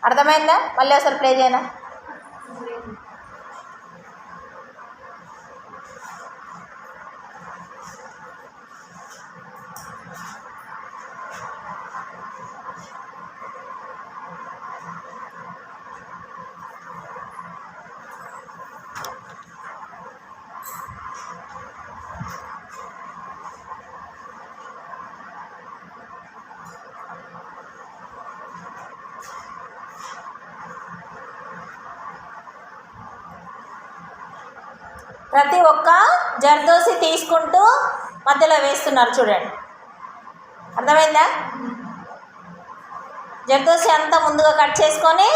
అర్థమైందా? మళ్ళీ ఒకసారి ప్లే చేయనా? ప్రతి ఒక్క జర్దోసి తీసుకుంటూ మధ్యలో వేస్తున్నారు చూడండి. అర్థమైందా? జర్దోసి అంతా ముందుగా కట్ చేసుకొని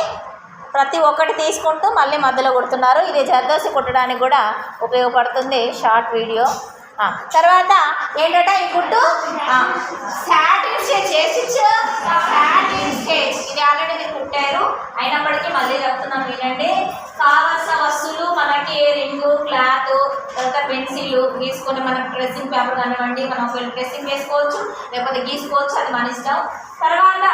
ప్రతి ఒక్కటి తీసుకుంటూ మళ్ళీ మధ్యలో కుడుతున్నారు. ఇది జర్దోసి కుట్టడానికి కూడా ఉపయోగపడుతుంది, షార్ట్ వీడియో. తర్వాత ఏంటంటే ఈ కుట్టు సాటిన్ స్టిచ్, సాటిన్ స్టిచ్ ఇది ఆల్రెడీ మీరు కుట్టారు, అయినప్పటికీ మళ్ళీ చెప్తున్నాను వినండి. కావాల్సిన వస్తువులు మనకి రింగు, క్లాత్, తర్వాత పెన్సిల్ గీసుకొని మనకు డ్రెస్సింగ్ పేపర్ కానివ్వండి, మనం ఒకవేళ డ్రెస్సింగ్ వేసుకోవచ్చు లేకపోతే గీసుకోవచ్చు, అది మన ఇష్టం. తర్వాత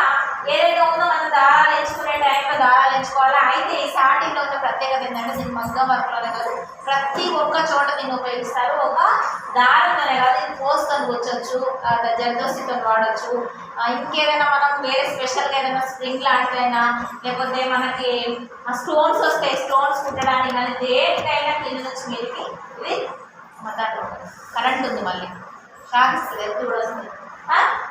ఏదైతే ఉందో మనం దారాలు ఎంచుకునే టైంలో దారాలు ఎంచుకోవాలి. అయితే ఈ సాటిన్లో ఉన్న ప్రత్యేకత ఏంటంటే దీన్ని మగ్గం వర్క్లోనే కాదు ప్రతి ఒక్క చోట దీన్ని ఉపయోగిస్తారు. ఒక దారంతోనే కాదు, ఇది పోస్తో వచ్చచ్చు, జర్దోసితో వాడచ్చు. ఇంకేదైనా మనం వేరే స్పెషల్గా ఏదైనా స్ప్రింగ్ లాంటిదైనా లేకపోతే మనకి స్టోన్స్ వస్తాయి, స్టోన్స్ కుట్టడానికి కానీ దేనికైనా కింద నుంచి మీదకి ఇది దాంట్లో కరెంట్ ఉంది, మళ్ళీ షాక్ ఇస్తుంది, ఎప్పుడు వస్తుంది.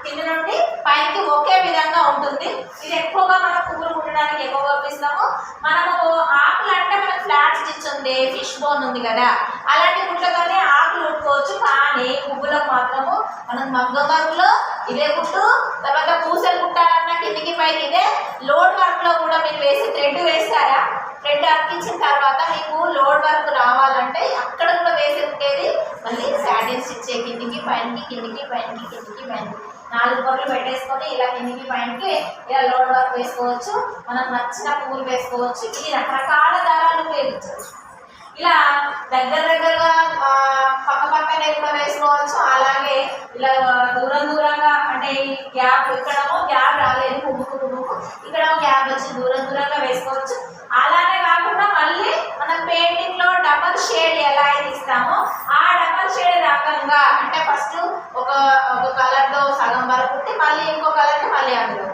కింద నుండి పైకి ఒకే విధంగా ఉంటుంది. ఇది ఎక్కువగా మనం పువ్వులు కుట్టడానికి ఎక్కువగా ఉపయోగిస్తాము. మనము ఆకులు అంటే మనకు ఫ్లాట్ స్టిచ్ ఉంది, ఫిష్ బోన్ ఉంది కదా, అలాంటి కుట్లతోనే ఆకులు కుట్టుకోవచ్చు. కానీ పువ్వులకు మాత్రము మనం మగ్గం వర్క్లో ఇదే కుట్టు, తర్వాత పూసలు కుట్టాలన్నా కిందికి పైకి ఇదే. లోడ్ వర్క్లో కూడా మీరు వేసి థ్రెడ్ వేస్తారా, థ్రెడ్ అతికించిన తర్వాత మీకు లోడ్ వర్క్ రావాలంటే అక్కడ కూడా వేసి ఉండేది మళ్ళీ సాటిన్ స్టిచ్, కిందికి పైనకి కిందికి పైనకి కిందికి పైనకి 4 పొరలు పెట్టేసుకొని ఇలా కిందికి పైనకి ఇలా లోడ్ వర్క్ వేసుకోవచ్చు. మనకు నచ్చిన పువ్వులు వేసుకోవచ్చు. ఇది రకరకాల దారాలు ఉపయోగించవచ్చు. ఇలా దగ్గరగా పక్క పక్కనే కూడా వేసుకోవచ్చు. అలాగే ఇలా దూరంగా అంటే గ్యాప్ ఇక్కడమో గ్యాప్ రాలేదు పువ్వుకు, ఇక్కడమో గ్యాప్ వచ్చి దూరంగా వేసుకోవచ్చు. అలానే కాకుండా మళ్ళీ మనం పెయింటింగ్లో డబల్ షేడ్ ఎలా అయితే ఇస్తామో ఆ డబల్ షేడ్ రకంగా అంటే ఫస్ట్ ఒక కలర్లో సగం వరకు కుట్టి మళ్ళీ ఇంకో కలర్ని మళ్ళీ అందులో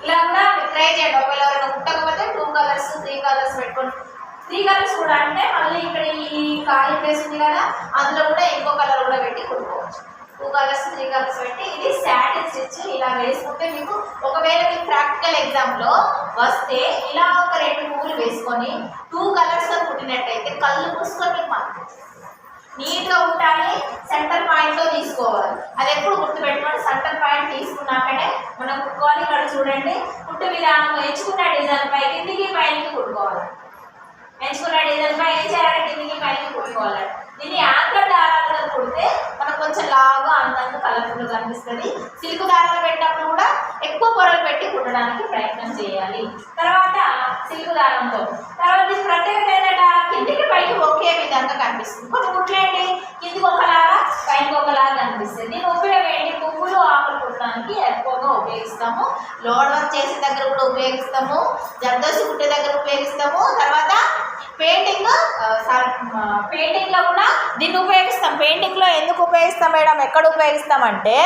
ఇలా కూడా ట్రై చేయండి. ఒకవేళ ఎవరైనా కుట్టకపోతే 2 కలర్స్ 3 కలర్స్ పెట్టుకోండి. 3 కలర్స్ కూడా అంటే మళ్ళీ ఇక్కడ ఈ ఖాళీ ప్లేస్ ఉంది కదా, అందులో కూడా ఇంకో కలర్ కూడా పెట్టి కుట్టుకోవచ్చు. 2 కలర్స్ 3 కలర్స్ పెట్టి ఇది సాటిన్ స్టిచ్ ఇలా వేసుకుంటే మీకు ఒకవేళ మీకు ప్రాక్టికల్ ఎగ్జామ్లో వస్తే ఇలా ఒక 2 పువ్వులు వేసుకొని 2 కలర్స్తో కుట్టినట్టయితే కళ్ళు మూసుకొని మీకు మార్క్ నీట్గా ఉండాలి. సెంటర్ పాయింట్లో తీసుకోవాలి. అది ఎప్పుడు గుర్తుపెట్టుకోండి, సెంటర్ పాయింట్ తీసుకున్నాకనే మనం కుట్టుకోవాలి. ఇక్కడ చూడండి, కుట్టు విధానం ఎంచుకున్న డిజైన్ పై కిందికి పైకి కుట్టుకోవాలి. ఎంచుకున్న డిజైన్ పై ఏం చేయాలి, కిందికి పైకి కుట్టుకోవాలి. దీన్ని యాంకర్ దారాలుగా కుడితే మనకు కొంచెం లాగా అందంగా కలర్ఫుల్గా కనిపిస్తుంది. సిల్క్ దారాలు పెట్టినప్పుడు కూడా ఎక్కువ పొరలు పెట్టి కుట్టడానికి ప్రయత్నం చేయాలి. తర్వాత సిల్క్ దారంతో తర్వాత ప్రత్యేకత ఏంటంటే కిందికి పైకి ఒకే విధంగా కనిపిస్తుంది. కొన్ని కుట్లేంటి కిందికి ఒకలాగా పైకి ఒకలాగా కనిపిస్తుంది. దీని ఉపయోగం ఏంటి, పువ్వులు ఆకులు కుట్టడానికి ఎక్కువగా ఉపయోగిస్తాము. లోడ్ వర్క్ చేసే దగ్గర కూడా ఉపయోగిస్తాము, జర్దోసి కుట్టే దగ్గర ఉపయోగిస్తాము. తర్వాత పెయింటింగ్లో కూడా దీన్ని ఉపయోగిస్తాం. పెయింటింగ్లో ఎందుకు ఉపయోగిస్తాం మేడం, ఎక్కడ ఉపయోగిస్తామంటే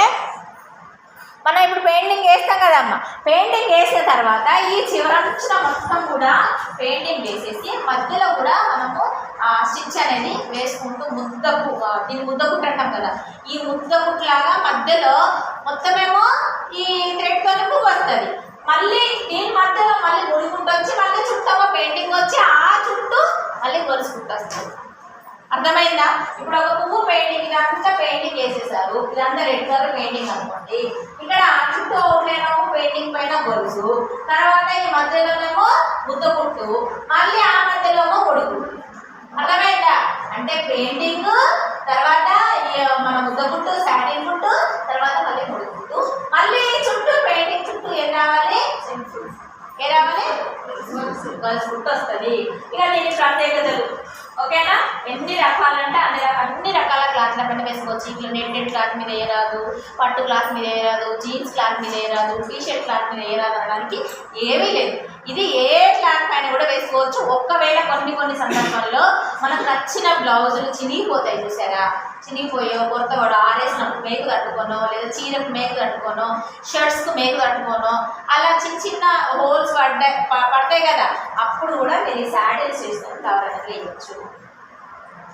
మనం ఇప్పుడు పెయింటింగ్ వేస్తాం కదమ్మా, పెయింటింగ్ వేసిన తర్వాత ఈ చివరంచిన మొత్తం కూడా పెయింటింగ్ వేసేసి మధ్యలో కూడా మనము స్టిచ్ అనేది వేసుకుంటూ దీన్ని ముద్దకుట్టు అంటాం కదా, ఈ ముద్దకుట్లాగా మధ్యలో మొత్తమేమో ఈ థ్రెడ్ తోనే వస్తుంది. మళ్ళీ దీని మధ్యలో మళ్ళీ ముడిగుంట వచ్చి మళ్ళీ చుట్టూ పెయింటింగ్ వచ్చి ఆ చుట్టూ మళ్ళీ గొలుసుకుంటూ వస్తుంది. అర్థమైందా? ఇప్పుడు ఒక పువ్వు పెయింటింగ్ ఇదంతా పెయింటింగ్ వేసేసారు, ఇదంతా రెడ్ కలర్ పెయింటింగ్ అనుకోండి. ఇక్కడ చుట్టూ అవుట్లైన్ పెయింటింగ్ పైన గొలుసు, తర్వాత ఈ మధ్యలోనేమో ముద్దకుట్టు, మళ్ళీ ఆ మధ్యలోమో ముడిగుట్టు. అర్థమైందా? అంటే పెయింటింగ్ తర్వాత మన ముద్దకుట్టు సాటిన్ కుట్టు, తర్వాత మళ్ళీ ముడిగుట్టు, మళ్ళీ చుట్టూ పెయింటింగ్ చుట్టూ ఏం రావాలి, ఏ రావాలి, గొలుసు కుట్టు వస్తుంది. ఇక దీని ప్రత్యేకతలు ఓకేనా. ఎన్ని రకాలంటే అన్ని రకాల క్లాత్ల పైన వేసుకోవచ్చు. ఇట్లా నెట్టెడ్ క్లాత్ మీద వేయరాదు, పట్టు క్లాత్ మీద వేయరాదు, జీన్స్ క్లాత్ మీద వేయరాదు, టీషర్ట్ క్లాత్ మీద వేయరాదు అనడానికి ఏమీ లేదు. ఇది ఏ క్లాత్ పైన కూడా వేసుకోవచ్చు. ఒక్కవేళ కొన్ని సందర్భాల్లో మనకు నచ్చిన బ్లౌజులు చినిగిపోతాయి చూసారా, చినిగిపోయో కొత్తవాడు ఆరేసినప్పుడు మేకు తట్టుకోనో, లేదా చీరకు మేకు తట్టుకోనో, షర్ట్స్కు మేకు తట్టుకోనో, అలా చిన్న హోల్స్ పడతాయి కదా, అప్పుడు కూడా మీరు ఈ శాడిల్స్ వేసుకొని కవర్ అనేది వేయవచ్చు.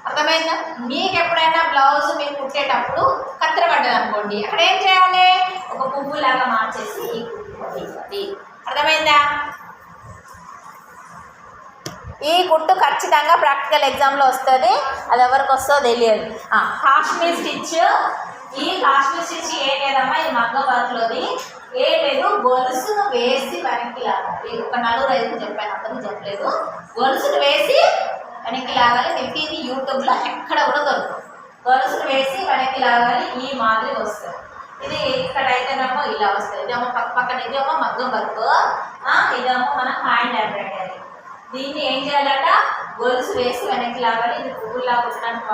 అర్థమైందా? మీకు ఎప్పుడైనా బ్లౌజ్ మీరు కుట్టేటప్పుడు కత్తెర పడ్డది అనుకోండి, అక్కడ ఏం చేయాలి, ఒక పువ్వులాగా మార్చేసి ఈ కుట్టు ఇవ్వాలి. అర్థమైందా? ఈ కుట్టు ఖచ్చితంగా ప్రాక్టికల్ ఎగ్జామ్లో వస్తుంది, అది ఎవరికి వస్తుందో తెలియదు. కాశ్మీర్ స్టిచ్, ఈ కాశ్మీర్ స్టిచ్ ఏం లేదమ్మా, ఇది మగ్గం వర్క్లోది. ఏం లేదు, గొలుసును వేసి వెనక్కి లాగాలి. ఒక 4-5 చెప్పాను, అందరికీ చెప్పలేదు. గొలుసును వేసి వెనక్కి లాగాలి. మీకు ఇది యూట్యూబ్లో ఎక్కడ కూడా దొరుకుతుంది. గొలుసును వేసి వెనక్కి లాగాలి, ఈ మాదిరి వస్తుంది. ఇది ఇక్కడ అయితేనేమో ఇలా వస్తుంది, ఇదేమో పక్కన ఇదేమో మగ్గం వర్క్, ఇదేమో మన హ్యాండ్ ఎంబ్రాయిడరీ. దీన్ని ఏం చేయాలట, గొలుసు వేసి వెనక్కి లాగాలి. ఇది పువ్వులా కుట్టడానికి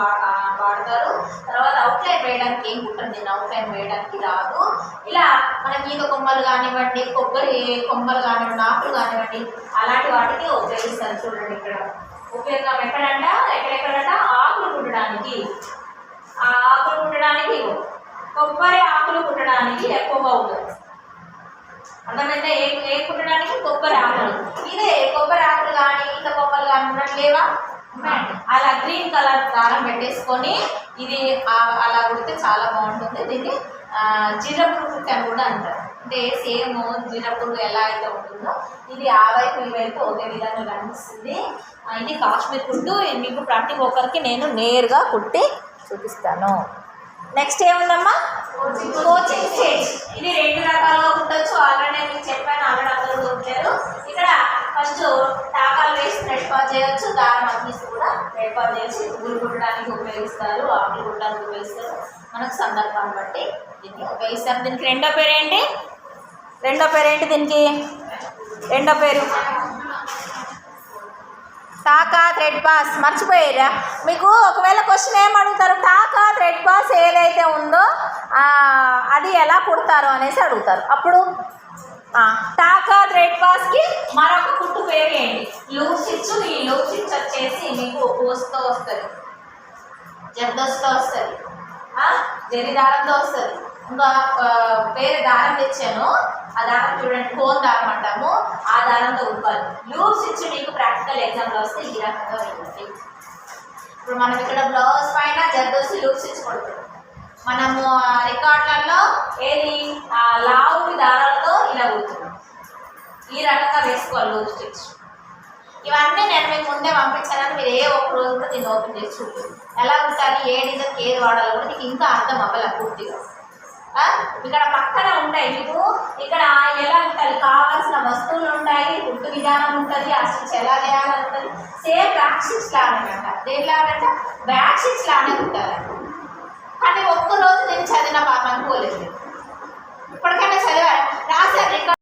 వాడతారు. తర్వాత అవుట్లైన్ వేయడానికి ఏం కుట్టరు, దీన్ని అవుట్లైన్ వేయడానికి రాదు. ఇలా మనకి ఈత కొమ్మలు కానివ్వండి, కొబ్బరి కొమ్మలు కానివ్వండి, ఆకులు కానివ్వండి, అలాంటి వాటికి ఉపయోగిస్తారు. చూడండి ఇక్కడ ఉపయోగం ఎక్కడెక్కడంట ఆకులు కుట్టడానికి, ఆ ఆకులు కుట్టడానికి, కొబ్బరి ఆకులు కుట్టడానికి ఎక్కువగా ఉంటుంది. అర్థమైతే ఏ కుట్టడానికి కొబ్బరి ఆకులు. ఇదే కొబ్బరి ఆకులు కానీ ఈత కొమ్మలు కానీ ఉన్నట్లేవా, అలా గ్రీన్ కలర్ దారం పెట్టేసుకొని ఇది అలా కుడితే చాలా బాగుంటుంది. దీన్ని జీరపురుగు అని కూడా అంటారు. అంటే సేమ్ జీరపురుగు ఎలా అయితే ఉంటుందో ఇది ఆ వైపు ఈ వైపు ఒకే విధంగా కనిపిస్తుంది. ఇది కాశ్మీర్ కుట్టు. మీకు ప్రతి ఒక్కరికి నేను నేరుగా కుట్టి చూపిస్తాను. నెక్స్ట్ ఏముందమ్మా, కోచింగ్ స్టేజ్. ఇది 2 రకాలుగా కుట్టచ్చు. ఆల్రెడీ నేను మీకు చెప్పాను, ఆల్రెడీ అందరూ కుట్టారు. ఇక్కడ ఫస్ట్ టాకాలు వేసి థ్రెడ్ పాస్ చేయొచ్చు, దారం అగ్గిసి కూడా థ్రెడ్ పాస్ చేసి పువ్వులు కుట్టడానికి ఉపయోగిస్తారు, ఆకులు కుట్టడానికి ఉపయోగిస్తారు. మనకు సందర్భాన్ని బట్టి దీన్ని ఉపయోగిస్తారు. దీనికి రెండో పేరు ఏంటి, దీనికి రెండో పేరు టాకా థ్రెడ్ పాస్. మర్చిపోయారా? మీకు ఒకవేళ క్వశ్చన్ ఏమడుగుతారు, టాకా థ్రెడ్ పాస్ ఏదైతే ఉందో అది ఎలా కుడతారు అనేసి అడుగుతారు. అప్పుడు టాకా థ్రెడ్ పాస్కి మరొక కుట్టు పేరు ఏంటి, లూప్ స్టిచ్. ఈ లూప్ స్టిచ్ వచ్చేసి మీకు పోస్తో వస్తుంది, జర్దోస్తో వస్తుంది, జరి దారంతో వస్తుంది. ఇంకా వేరే దారం తెచ్చాను, ఆ దారం చూడండి కోన్ దారం అంటాము, ఆ దారంతో ఉప్పాలి. లూప్ స్టిచ్ మీకు ప్రాక్టికల్ ఎగ్జామ్లో వస్తే ఈ రకంగా ఉంటుంది. ఇప్పుడు మనం ఇక్కడ బ్లౌజ్ పైన జర్దోసి లూప్ స్టిచ్ కొడుతుంది. మనము రికార్డులలో ఏది లావుకి దారాలతో ఇలా కుడుతున్నాం, ఈ రకంగా వేసుకోవాలి లూప్ స్టిచ్. ఇవన్నీ నేను మీకు ముందే పంపించాను, మీరు ఏ ఒక్క రోజు కూడా దీన్ని ఓపెన్ చేసి చూడండి. ఎలా కుట్టాలి, ఏ డిజైన్కి ఏది వాడాలో కూడా మీకు ఇంకా అర్థం అవ్వాలి పూర్తిగా. ఇక్కడ పక్కన ఉంటాయి మీకు, ఇక్కడ ఎలా ఉంటుంది, కావాల్సిన వస్తువులు ఉంటాయి, కుట్టు విధానం ఉంటుంది, ఆ స్టిచ్ ఎలా చేయాలని ఉంటుంది. సేమ్ బ్యాక్ స్టిచ్ లానే అంట, దేనిలాగంట బ్యాక్ స్టిచ్ లానే కుట్టాలి. కానీ ఒక్కరోజు నేను చదివిన పాప అనుకోలేదు, ఇప్పటికైనా చదివారు రాశారు రికార్డ్.